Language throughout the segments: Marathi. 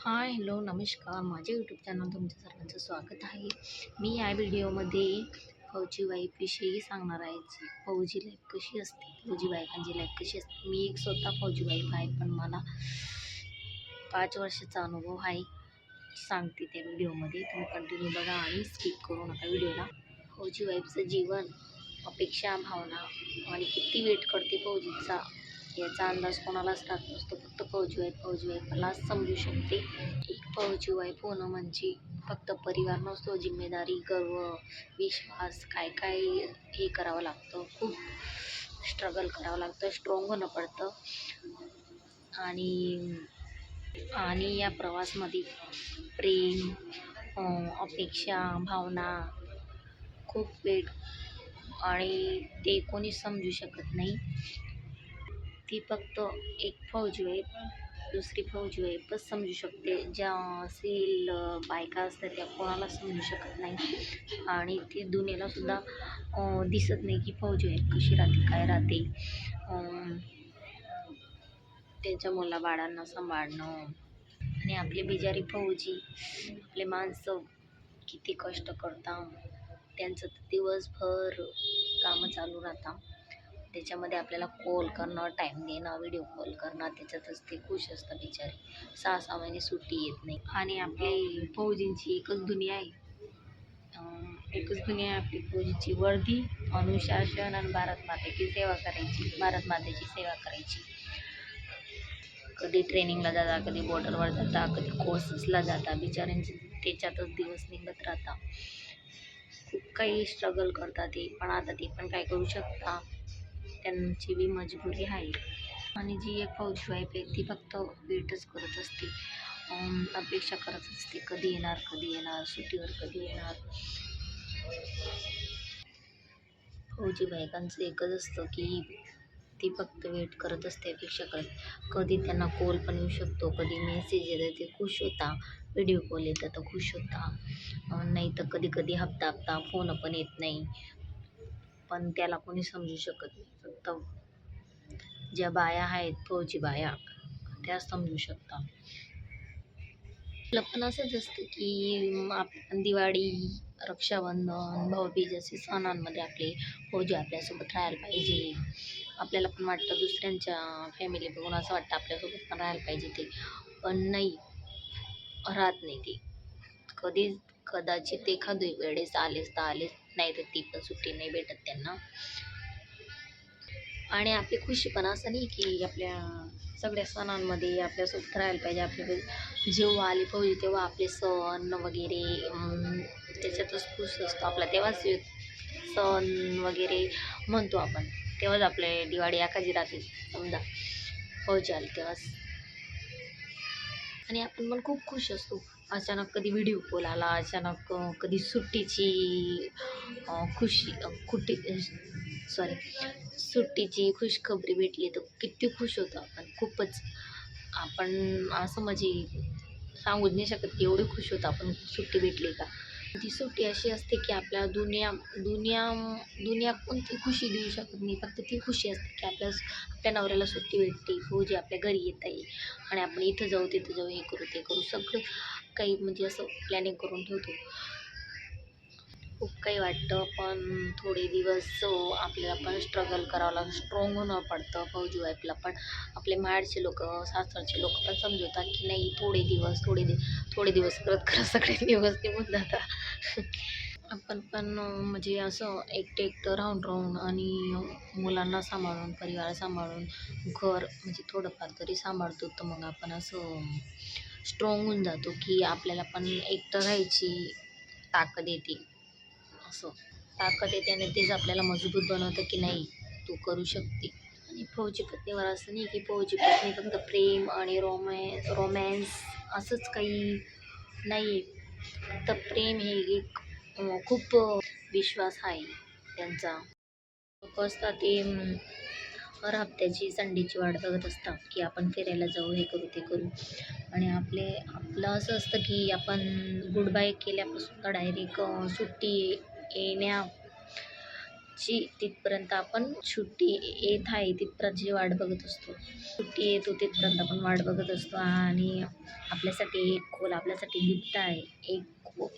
हाय, हॅलो, नमस्कार. माझ्या यूट्यूब चॅनल तुमच्या सर्वांचं स्वागत आहे. मी या व्हिडिओमध्ये फौजी वाईफविषयी सांगणार आहे. फौजी लाईफ कशी असते, फौजी बायकांची लाईफ कशी असते. मी एक स्वतः फौजी वाईफ आहे, पण मला 5 वर्षाचा अनुभव आहे. सांगते त्या व्हिडिओमध्ये. तुम्ही कंटिन्यू बघा आणि स्किप करू नका व्हिडिओला. फौजी वाईफचं जीवन, अपेक्षा, भावना आणि किती वेट करते फौजीचा याचा अंदाज कोणालाच राहत नसतो. फक्त फौजी वाईफलाच समजू शकते. एक फौजी वाईफ होणं म्हणजे फक्त परिवार नसतो, जिम्मेदारी, गर्व, विश्वास, काय काय हे करावं लागतं. खूप स्ट्रगल करावं लागतं, स्ट्रॉंग होणं पडतं. आणि आणि या प्रवासमध्ये प्रेम, अपेक्षा, भावना खूप वेळ आणि ते कोणी समजू शकत नाही. ती फक्त एक फौजी वाईफ दुसरी फौजी वाईफच समजू शकते. ज्या असेल बायका असतात त्या कोणाला समजू शकत नाही. आणि ती दुनियेला सुद्धा दिसत नाही की फौजी वाईफ कशी राहते, काय राहते. त्यांच्या मुलाबाळांना सांभाळणं आणि आपले बिचारी फौजी, आपले माणसं किती कष्ट करतात. त्यांचं दिवसभर कामं चालू राहतात. त्याच्यामध्ये आपल्याला कॉल करणं, टाईम देणं, व्हिडिओ कॉल करणं, त्याच्यातच ते खुश असतात बिचारे. 6-6 महिने सुट्टी येत नाही. आणि आपली फौजींची एकच दुनिया आहे. आपली फौजीची वर्दी, अनुशासन आणि भारत मातेची सेवा करायची. कधी ट्रेनिंगला जाता, कधी बॉर्डरवर जाता, कधी कोर्सेसला जाता. बिचाऱ्यांचे त्याच्यातच दिवस निघत राहता. खूप काही स्ट्रगल करतात ते, पण आता ते पण काय करू शकता. त्यांची बी मजबुरी आहे. आणि जी एक फौजी वाईफ आहे ती फक्त वेटच करत असते, अपेक्षा करत असते, कधी येणार, सुट्टीवर कधी येणार. फौजी बायकांचं एकच असतं की ती फक्त वेट करत असते, अपेक्षा करत. कधी त्यांना कॉल पण येऊ शकतो, कधी मेसेज येतं ते खुश होता, व्हिडिओ कॉल येतं तर खुश होता. नाही तर कधी कधी हप्ता फोन पण येत नाही. पण त्याला कोणी समजू शकत नाही. फक्त ज्या बाया आहेत फौजी बाया त्या समजू शकतात. आपलं पण असंच असतं की आपण दिवाळी, रक्षाबंधन, भाऊबीज असे सणांमध्ये आपले फौजी आपल्यासोबत राहायला पाहिजे. आपल्याला पण वाटतं, दुसऱ्यांच्या फॅमिली बघून असं वाटतं आपल्यासोबत पण राहायला पाहिजे ते. पण नाही, राहत नाही ते. कदाचित एखाद्या वेळेस आलेच तर आलेच, नाही तर ती पण सुट्टी नाही भेटत त्यांना. आणि आपली खुशी पण असं नाही की आपल्या सगळ्या सणांमध्ये आपल्यासोबत राहायला पाहिजे. आपल्या जेव्हा आली फौजी तेव्हा आपले सण वगैरे त्याच्यातच खुश असतो आपला. तेव्हाच सण वगैरे म्हणतो आपण, तेव्हाच आपले दिवाळी एखादी राहते समजा फौजी आली तेव्हाच. आणि आपण पण खूप खुश असतो. अचानक कधी व्हिडिओ कॉल आला, अचानक कधी सुट्टीची खुशी कुठे सॉरी सुट्टीची खुशखबरी भेटली तर किती खुश होतो आपण. खूपच आपण असं म्हणजे सांगूच नाही शकत की एवढे खुश होतो आपण सुट्टी भेटली का. ती सुट्टी अशी असते की आपल्या दुनिया दुनिया दुनिया कोणती खुशी देऊ शकत नाही. फक्त ती खुशी असते की आपल्या नवऱ्याला सुट्टी भेटते, फौजी आपल्या घरी येत आहे आणि आपण इथं जाऊ तिथं जाऊ, हे करू ते करू, सगळं काही म्हणजे असं प्लॅनिंग करून ठेवतो. खूप काही वाटतं, पण थोडे दिवस आपल्याला पण स्ट्रगल करावं लागतं, स्ट्रॉंग होणं पडतं. फौजी वाईफला पण आपले माहेरचे लोक, सासरचे लोक पण समजवतात की नाही, थोडे दिवस करत करत सगळे दिवस निघून जातात. आपण पण म्हणजे असं एकटं राहून आणि मुलांना सांभाळून, परिवार सांभाळून, घर म्हणजे थोडंफार तरी सांभाळतो, तर मग आपण असं स्ट्रॉंग होऊन जातो की आपल्याला पण एकटं राहायची ताकद येते. असं ताकद येते आणि तेच आपल्याला मजबूत बनवतं की नाही, तू करू शकते. आणि फौजी पत्नीवर असं नाही की फौजी पत्नी फक्त प्रेम आणि रोमॅन्स असंच काही नाही. फक्त प्रेम हे एक खूप विश्वास आहे त्यांचा. लोक असतात ते हर हप्त्याची संडेची वाट बघत असतात की आपण फिरायला जाऊ, हे करू ते करू. आणि आपलं असं असतं की आपण गुड बाय केल्यापासून तर डायरेक्ट सुट्टी येण्या तिथपर्यंत आपण सुट्टी येत आहे तिथपर्यंतची वाट बघत असतो. सुट्टी येतो तिथपर्यंत आपण वाट बघत असतो आणि आपल्यासाठी एक खोल आपल्यासाठी गिफ्ट आहे.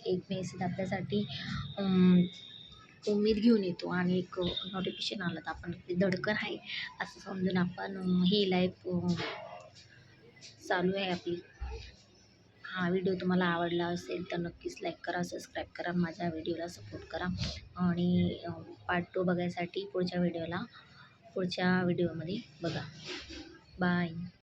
एक मेसेज आपल्यासाठी उमेद घेऊन येतो आणि एक नोटिफिकेशन आलं तर आपण धडकर आहे असं समजून आपण ही लाईफ चालू आहे आपली. हा व्हिडिओ तुम्हाला आवडला असेल तर नक्कीच लाईक करा, सबस्क्राईब करा, माझ्या व्हिडिओला सपोर्ट करा आणि पार्ट 2 बघायसाठी पुढच्या व्हिडिओमध्ये बघा. बाय.